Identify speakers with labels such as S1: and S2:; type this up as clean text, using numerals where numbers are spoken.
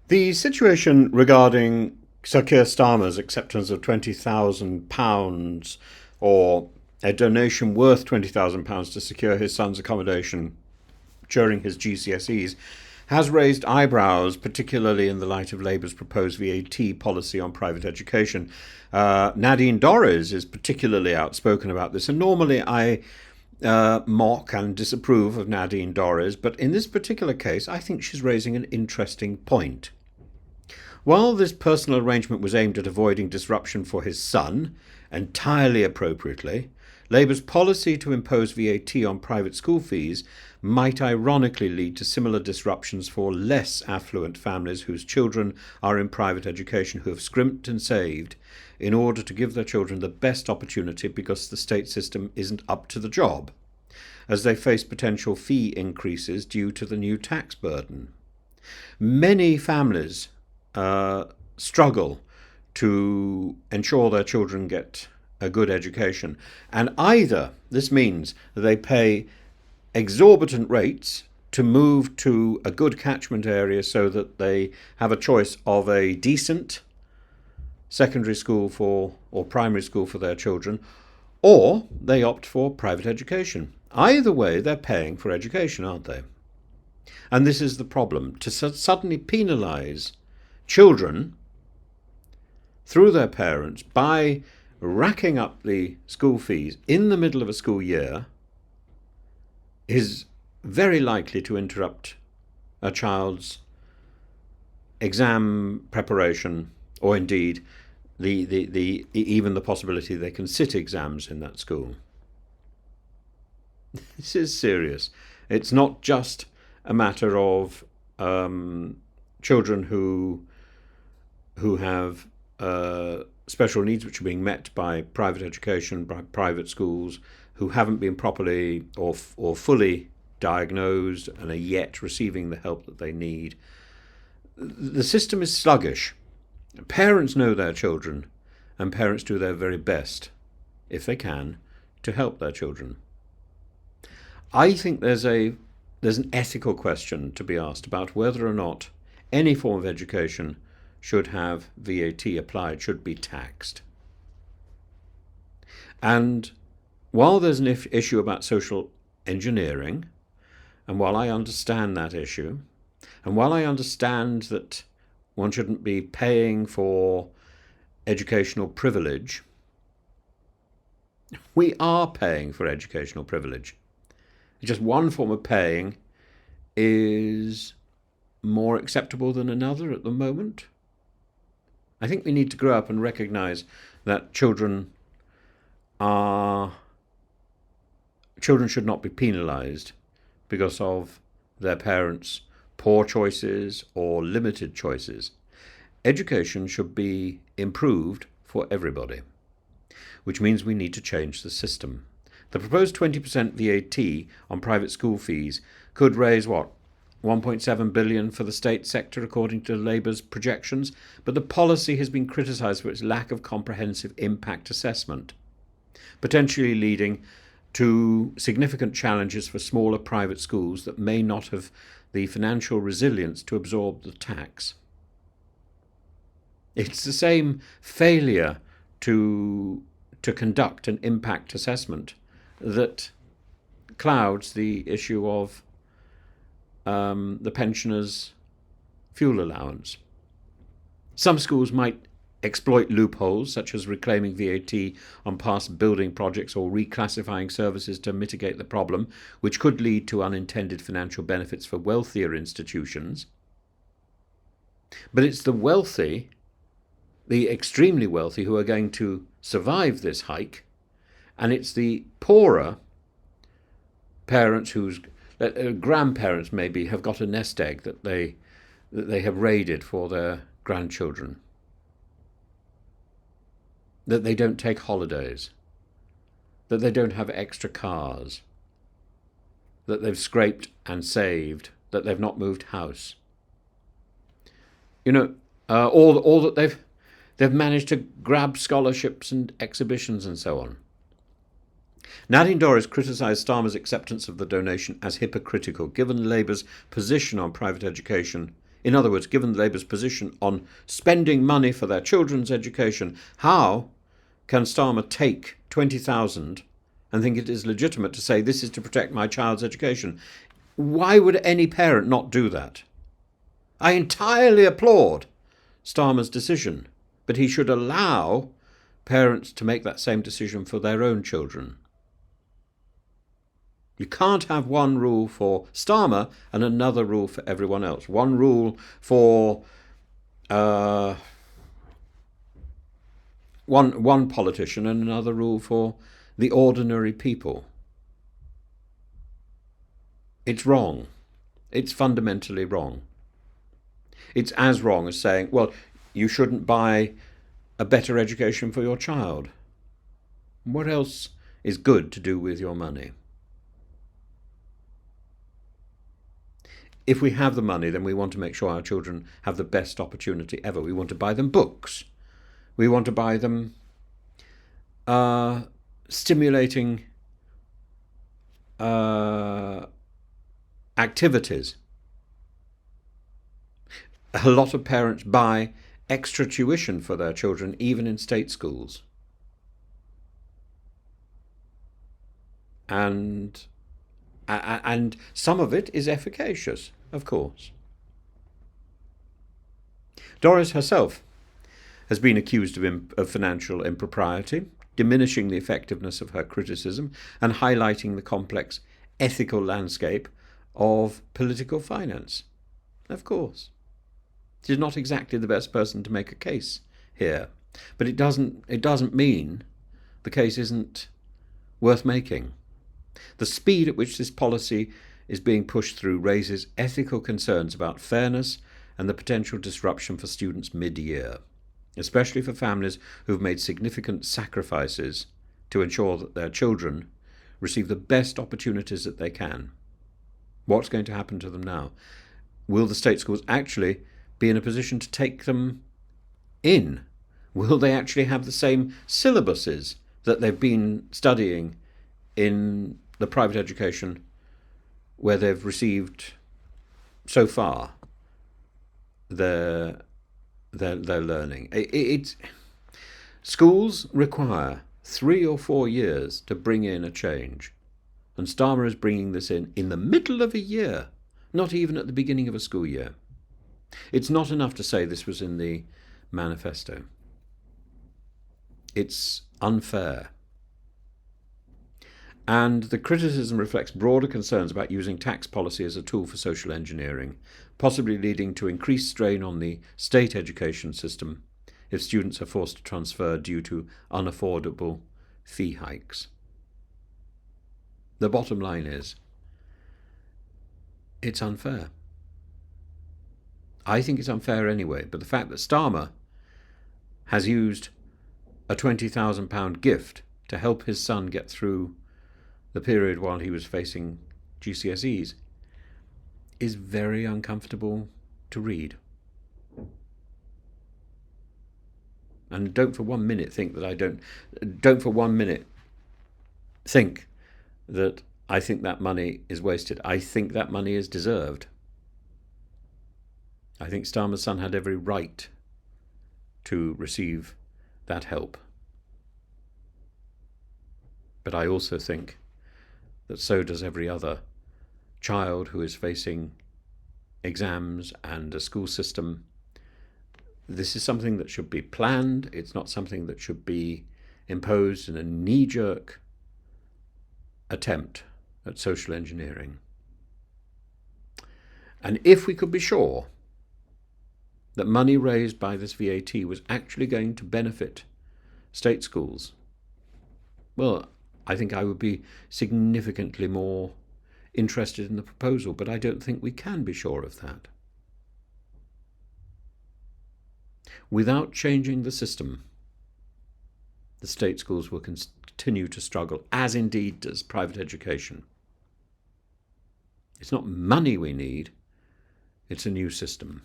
S1: The situation regarding Sir Keir Starmer's acceptance of £20,000 or a donation worth £20,000 to secure his son's accommodation during his GCSEs has raised eyebrows, particularly in the light of Labour's proposed VAT policy on private education. Nadine Dorries is particularly outspoken about this, and normally I mock and disapprove of Nadine Dorries, but in this particular case, I think she's raising an interesting point. While this personal arrangement was aimed at avoiding disruption for his son, entirely appropriately, Labour's policy to impose VAT on private school fees might ironically lead to similar disruptions for less affluent families whose children are in private education, who have scrimped and saved in order to give their children the best opportunity because the state system isn't up to the job, as they face potential fee increases due to the new tax burden. Many families struggle to ensure their children get a good education, and either this means that they pay exorbitant rates to move to a good catchment area so that they have a choice of a decent secondary school for or primary school for their children, or they opt for private education. Either way, they're paying for education, aren't they? And this is the problem. To suddenly penalise children through their parents by racking up the school fees in the middle of a school year is very likely to interrupt a child's exam preparation, or indeed even the possibility they can sit exams in that school. This is serious. It's not just a matter of children who have special needs which are being met by private education, by private schools, who haven't been properly or fully diagnosed and are yet receiving the help that they need. The system is sluggish. Parents know their children, and parents do their very best, if they can, to help their children. I think there's an ethical question to be asked about whether or not any form of education should have VAT applied, should be taxed. And while there's an issue about social engineering, and while I understand that issue, and while I understand that one shouldn't be paying for educational privilege, we are paying for educational privilege. Just one form of paying is more acceptable than another at the moment. I think we need to grow up and recognise that children should not be penalised because of their parents' poor choices or limited choices. Education should be improved for everybody, which means we need to change the system. The proposed 20% VAT on private school fees could raise what? 1.7 billion for the state sector according to Labour's projections, but the policy has been criticised for its lack of comprehensive impact assessment, potentially leading to significant challenges for smaller private schools that may not have the financial resilience to absorb the tax. It's the same failure to conduct an impact assessment that clouds the issue of the pensioners' fuel allowance. Some schools might exploit loopholes, such as reclaiming VAT on past building projects or reclassifying services to mitigate the problem, which could lead to unintended financial benefits for wealthier institutions. But it's the wealthy, the extremely wealthy, who are going to survive this hike, and it's the poorer parents whose grandparents maybe have got a nest egg that they have raided for their grandchildren, that they don't take holidays, that they don't have extra cars, that they've scraped and saved, that they've not moved house. All that they've managed to grab scholarships and exhibitions and so on. Nadine Dorries criticised Starmer's acceptance of the donation as hypocritical, given Labour's position on private education In other words, given Labour's position on spending money for their children's education, how can Starmer take 20,000 and think it is legitimate to say this is to protect my child's education? Why would any parent not do that? I entirely applaud Starmer's decision, but he should allow parents to make that same decision for their own children. You can't have one rule for Starmer and another rule for everyone else. One rule for one politician and another rule for the ordinary people. It's wrong. It's fundamentally wrong. It's as wrong as saying, well, you shouldn't buy a better education for your child. What else is good to do with your money? If we have the money, then we want to make sure our children have the best opportunity ever. We want to buy them books. We want to buy them stimulating activities. A lot of parents buy extra tuition for their children, even in state schools. And some of it is efficacious, of course. Dorries herself has been accused of financial impropriety, diminishing the effectiveness of her criticism and highlighting the complex ethical landscape of political finance. Of course. She's not exactly the best person to make a case here, but it doesn't mean the case isn't worth making. The speed at which this policy is being pushed through raises ethical concerns about fairness and the potential disruption for students mid-year, especially for families who've made significant sacrifices to ensure that their children receive the best opportunities that they can. What's going to happen to them now? Will the state schools actually be in a position to take them in? Will they actually have the same syllabuses that they've been studying in the private education where they've received so far their learning? Schools require 3 or 4 years to bring in a change, and Starmer is bringing this in the middle of a year, not even at the beginning of a school year. It's not enough to say this was in the manifesto. It's unfair. And the criticism reflects broader concerns about using tax policy as a tool for social engineering, possibly leading to increased strain on the state education system if students are forced to transfer due to unaffordable fee hikes. The bottom line is, it's unfair. I think it's unfair anyway, but the fact that Starmer has used a £20,000 gift to help his son get through the period while he was facing GCSEs is very uncomfortable to read. And don't for 1 minute think that I think that money is wasted. I think that money is deserved. I think Starmer's son had every right to receive that help. But I also think that so does every other child who is facing exams and a school system. This is something that should be planned. It's not something that should be imposed in a knee-jerk attempt at social engineering. And if we could be sure that money raised by this VAT was actually going to benefit state schools, well, I think I would be significantly more interested in the proposal, but I don't think we can be sure of that. Without changing the system, the state schools will continue to struggle, as indeed does private education. It's not money we need, it's a new system.